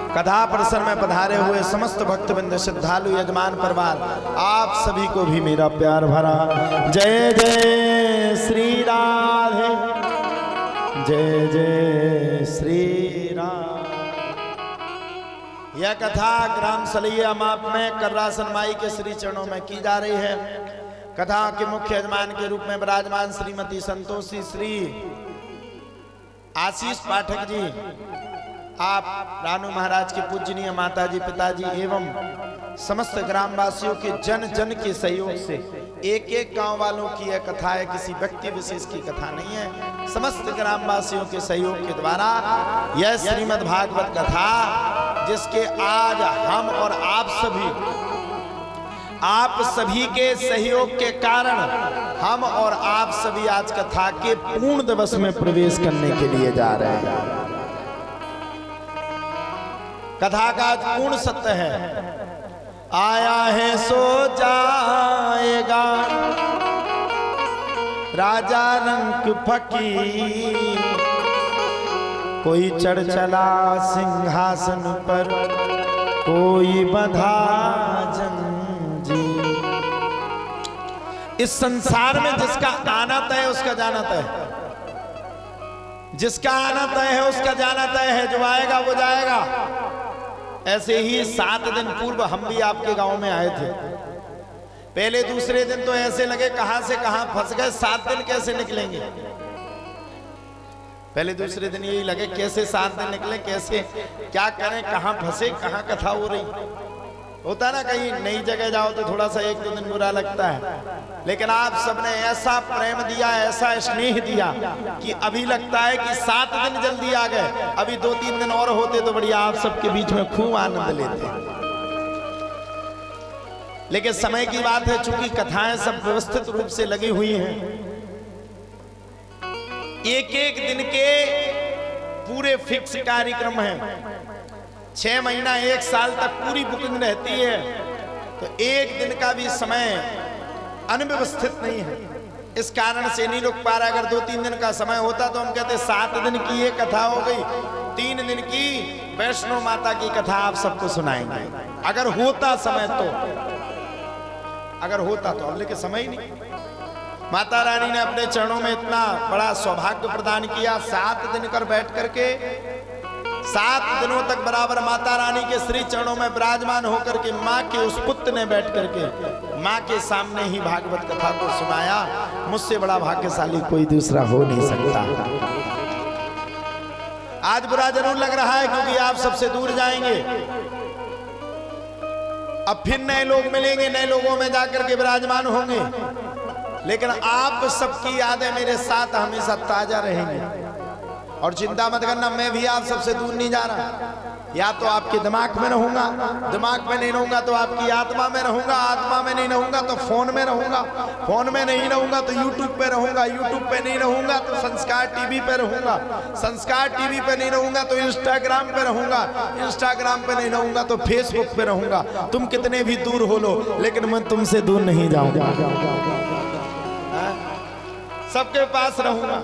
कथा प्रसन्न में पधारे हुए समस्त भक्तवृंद, श्रद्धालु, यजमान परिवार, आप सभी को भी मेरा प्यार भरा जय जय श्री राधे, जय जय श्री राम। यह कथा ग्राम सलैया माप में कर्रासन माई के श्री चरणों में की जा रही है। कथा के मुख्य यजमान के रूप में विराजमान श्रीमती संतोषी श्री आशीष पाठक जी, आप रानू महाराज के पूजनीय माताजी, पिताजी एवं समस्त ग्रामवासियों के जन जन के सहयोग से एक एक गांव वालों की यह कथा है, किसी व्यक्ति विशेष की कथा नहीं है। समस्त ग्रामवासियों के सहयोग के द्वारा यह श्रीमद् भागवत कथा, जिसके आज हम और आप सभी के सहयोग के कारण हम और आप सभी आज कथा के पूर्ण दिवस में प्रवेश करने के लिए जा रहे हैं। कथा का आज पूर्ण सत्य है, आया है सो जाएगा राजा रंग फकीर, कोई चढ़ चला सिंहासन पर, कोई बंधा जंजीर। इस संसार में जिसका आना तय है उसका जाना तय है, जिसका आना तय है उसका जाना तय है, जो आएगा वो जाएगा। ऐसे ही 7 दिन पूर्व हम भी आपके गांव में आए थे। पहले दूसरे दिन तो ऐसे लगे कहां से कहां फंस गए, 7 दिन कैसे निकलेंगे। पहले दूसरे दिन यही लगे कैसे 7 दिन निकले, कैसे क्या करें, कहां फंसे, कहां कथा हो रही। होता ना कहीं नई जगह जाओ तो थोड़ा सा 1-2 दिन बुरा लगता है, लेकिन आप सबने ऐसा प्रेम दिया, ऐसा स्नेह दिया कि अभी लगता है कि 7 दिन जल्दी आ गए। अभी 2-3 दिन और होते तो बढ़िया, आप सबके बीच में खूब आनंद लेते। लेकिन समय की बात है, चूंकि कथाएं सब व्यवस्थित रूप से लगी हुई हैं, एक एक दिन के पूरे फिक्स कार्यक्रम हैं। 6 महीना 1 साल तक पूरी बुकिंग रहती है, तो एक दिन का भी समय अनव्यवस्थित नहीं है। इस कारण से नहीं रुक पा रहा। अगर 2-3 दिन का समय होता तो हम कहते 7 दिन की ये कथा हो गई, 3 दिन की वैष्णो माता की कथा आप सबको सुनाएंगे। अगर होता समय तो, अगर होता तो, अब लेकिन समय ही नहीं। माता रानी ने अपने चरणों में इतना बड़ा सौभाग्य प्रदान किया, 7 दिन कर बैठ करके 7 दिनों तक बराबर माता रानी के श्री चरणों में विराजमान होकर के माँ के उस पुत्र ने बैठ करके माँ के सामने ही भागवत कथा को सुनाया। मुझसे बड़ा भाग्यशाली कोई दूसरा हो नहीं सकता। आज बुरा जरूर लग रहा है क्योंकि आप सबसे दूर जाएंगे, अब फिर नए लोग मिलेंगे, नए लोगों में जाकर के विराजमान होंगे, लेकिन आप सबकी यादें मेरे साथ हमेशा ताजा रहेंगी। और चिंता मत करना, मैं भी आप सबसे दूर नहीं जा रहा। या तो आपके दिमाग में रहूंगा, दिमाग में नहीं रहूंगा तो आपकी आत्मा में रहूंगा, आत्मा में नहीं रहूंगा तो फोन में रहूंगा, फोन में नहीं रहूंगा तो यूट्यूब पे रहूंगा, यूट्यूब पे नहीं रहूंगा तो संस्कार टीवी पे रहूंगा, संस्कार टीवी पे नहीं रहूंगा तो इंस्टाग्राम पे रहूंगा, इंस्टाग्राम पे नहीं रहूंगा तो फेसबुक पे रहूंगा। तुम कितने भी दूर हो लो, लेकिन मैं तुमसे दूर नहीं जाऊंगा, सबके पास रहूंगा।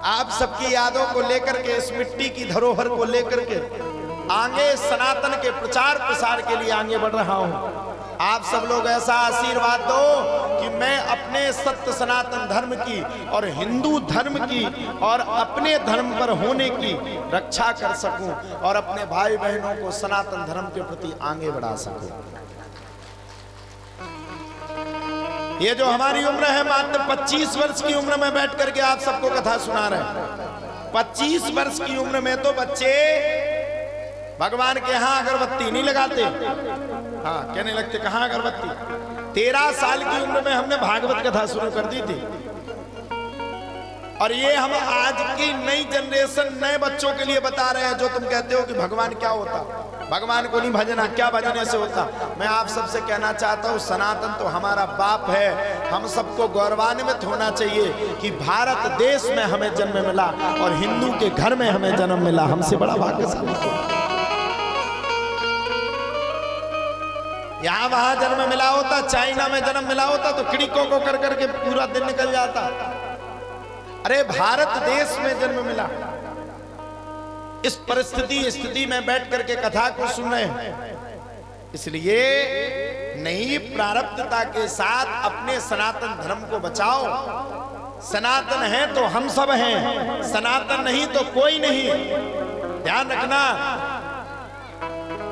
आप सबकी यादों को लेकर के, इस मिट्टी की धरोहर को लेकर के आगे सनातन के प्रचार प्रसार के लिए आगे बढ़ रहा हूं। आप सब लोग ऐसा आशीर्वाद दो कि मैं अपने सत्य सनातन धर्म की और हिंदू धर्म की और अपने धर्म पर होने की रक्षा कर सकूं और अपने भाई बहनों को सनातन धर्म के प्रति आगे बढ़ा सकूं। ये जो हमारी उम्र है, मात्र 25 वर्ष की उम्र में बैठ करके आप सबको कथा सुना रहे हैं। 25 वर्ष की उम्र में तो बच्चे भगवान के यहाँ अगरबत्ती नहीं लगाते। हाँ, कहने लगते कहाँ अगरबत्ती। 13 साल की उम्र में हमने भागवत कथा शुरू कर दी थी। और ये हम आज की नई जनरेशन, नए बच्चों के लिए बता रहे हैं। जो तुम कहते हो कि भगवान क्या होता, भगवान को नहीं भजना, क्या भजने से होता। मैं आप सबसे कहना चाहता हूँ, सनातन तो हमारा बाप है। हम सबको गौरवान्वित होना चाहिए कि भारत देश में हमें जन्म मिला और हिंदू के घर में हमें जन्म मिला। हमसे बड़ा भाग्यशाली यहाँ वहां जन्म मिला होता, चाइना में जन्म मिला होता तो खिड़कों को कर करके पूरा दिन निकल जाता। अरे भारत देश में जन्म मिला, इस स्थिति में बैठ करके कथा को सुन रहे हैं। इसलिए नई प्रारब्धता के साथ अपने सनातन धर्म को बचाओ। सनातन है तो हम सब हैं, सनातन नहीं तो कोई नहीं। ध्यान रखना,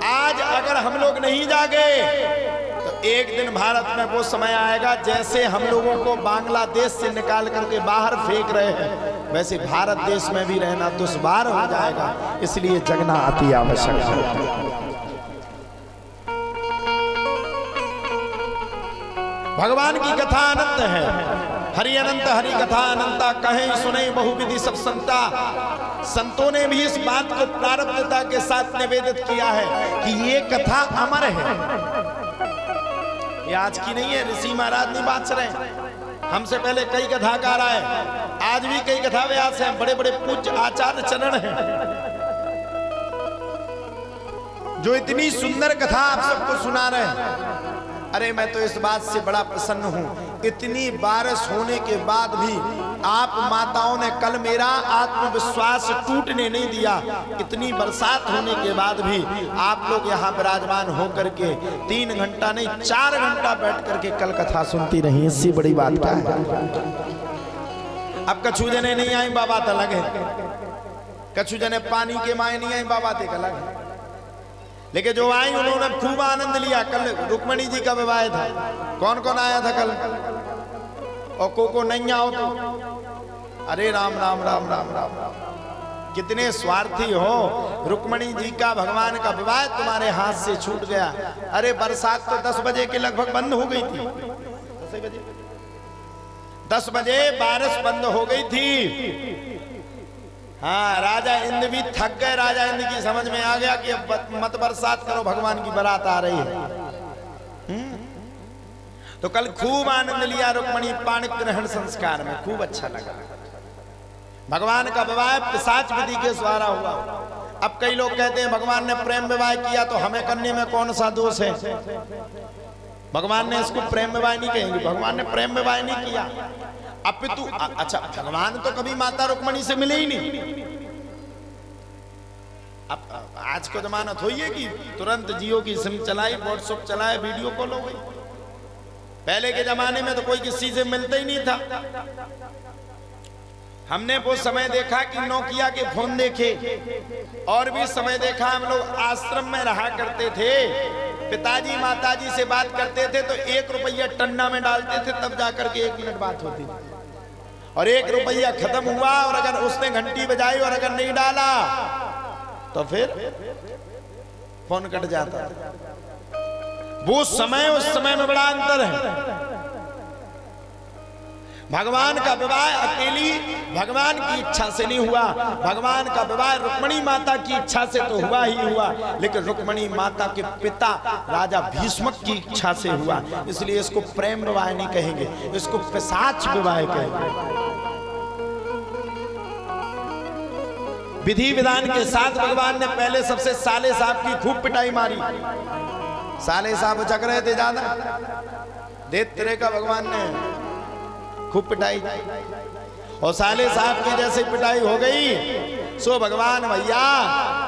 आज अगर हम लोग नहीं जागे तो एक दिन भारत में वो समय आएगा जैसे हम लोगों को बांग्लादेश से निकाल करके बाहर फेंक रहे हैं, वैसे भारत देश में भी रहना दुश्वार हो जाएगा। इसलिए जगना अति आवश्यक है। भगवान की कथा अनंत है। हरि अनंत हरि कथा अनंता, कहें सुने बहुविधि सब संता। संतों ने भी इस बात को प्रारब्धता के साथ निवेदित किया है कि ये कथा अमर है। ये आज की नहीं है, ऋषि महाराज नहीं बात रहे, हमसे पहले कई कथाकार आए, आज भी कई कथा व्यास हैं, बड़े बड़े पूज्य आचार्य चरण हैं जो इतनी सुंदर कथा आप सबको सुना रहे हैं। अरे मैं तो इस बात से बड़ा प्रसन्न हूं, इतनी बारिश होने के बाद भी आप माताओं ने कल मेरा आत्मविश्वास टूटने नहीं दिया। इतनी बरसात होने के बाद भी आप लोग यहाँ विराजमान होकर के 3 घंटा नहीं 4 घंटा बैठ करके कल कथा सुनती रही। इससे बड़ी बात क्या है। अब कछु जने नहीं आई बाबा अलग है, कछु जने पानी के माए नहीं आई बाबा तक अलग है, लेकिन जो आई उन्होंने खूब आनंद लिया। कल रुक्मणी जी का विवाह था, कौन कौन आया था कल, और को नहीं आओ तो अरे राम राम राम राम राम राम, कितने स्वार्थी हो। रुक्मणी जी का भगवान का विवाह तुम्हारे हाथ से छूट गया। अरे बरसात तो 10 बजे के लगभग बंद हो गई थी, 10 बजे बारिश बंद हो गई थी। हाँ, राजा इंद्र भी थक गए। राजा इंद्र की समझ में आ गया कि अब मत बरसात करो, भगवान की बारात आ रही है। तो कल खूब आनंद लिया रुक्मणी पाणी ग्रहण संस्कार में, खूब अच्छा लगा। भगवान का विवाह पिशाच विधि के द्वारा हुआ। अब कई लोग कहते हैं भगवान ने प्रेम विवाह किया तो हमें करने में कौन सा दोष है। भगवान ने इसको प्रेम विवाह नहीं कहेंगे, भगवान ने प्रेम विवाह नहीं किया। अपितु अच्छा, भगवान तो कभी माता रुक्मणी से मिले ही नहीं। अब आज को जमाना थोड़ी है कि तुरंत जियो की सिम चलाई, व्हाट्सएप चलाए, वीडियो कॉल हो गई। पहले के जमाने में तो कोई किसी से मिलता ही नहीं था। हमने वो समय देखा कि नोकिया के फोन देखे, और भी समय देखा हम लोग आश्रम में रहा करते थे, पिताजी माताजी से बात करते थे तो 1 रुपया टन्ना में डालते थे, तब जाकर के 1 मिनट बात होती थी। और 1 रुपया खत्म हुआ और अगर उसने घंटी बजाई और अगर नहीं डाला तो फिर फोन कट जाता। वो समय उस समय में बड़ा अंतर है। भगवान का विवाह अकेली भगवान की इच्छा से नहीं हुआ, भगवान का विवाह रुक्मणी माता की इच्छा से तो हुआ ही हुआ, लेकिन रुक्मणी माता के पिता राजा भीष्मक की इच्छा से हुआ। इसलिए इसको प्रेम विवाह नहीं कहेंगे, इसको पिशाच विवाह कहेंगे। विधि विधान के साथ भगवान ने पहले सबसे साले साहब की खूब पिटाई मारी। साले साहब चक रहे थे ज्यादा, देवत्रे का भगवान ने खूब पिटाई, और साले साहब की जैसे पिटाई हो गई सो भगवान भैया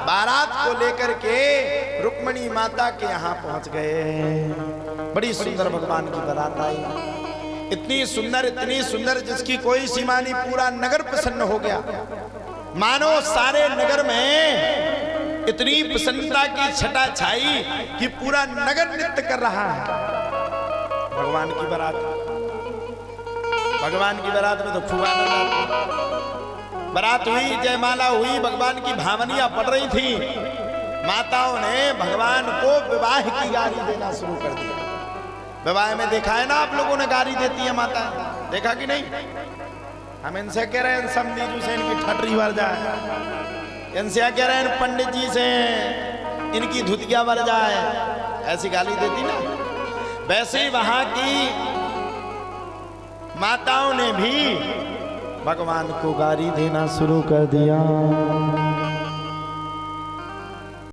बारात को लेकर के रुक्मणी माता के यहाँ पहुंच गए। बड़ी सुंदर भगवान की बारात आई, इतनी सुंदर जिसकी कोई सीमा नहीं। पूरा नगर प्रसन्न हो गया, मानो सारे नगर में इतनी प्रसन्नता की छटा छाई कि पूरा नगर नृत्य कर रहा है। भगवान की बारात, भगवान की बारात में तो खूब आनंद आता। बारात हुई, जयमाला हुई, भगवान की भावनियां पड़ रही थी। माताओं ने भगवान को विवाह की गारी देना शुरू कर दिया। विवाह में देखा है ना आप लोगों ने, गारी देती है माता, देखा कि नहीं? हम इनसे कह रहे हैं समझी से इनकी ठटरी भर जाए, इनसे कह रहे हैं पंडित जी से इनकी धुतिया भर जाए, ऐसी गाली देती ना। वैसे ही वहां की माताओं ने भी भगवान को गाली देना शुरू कर दिया।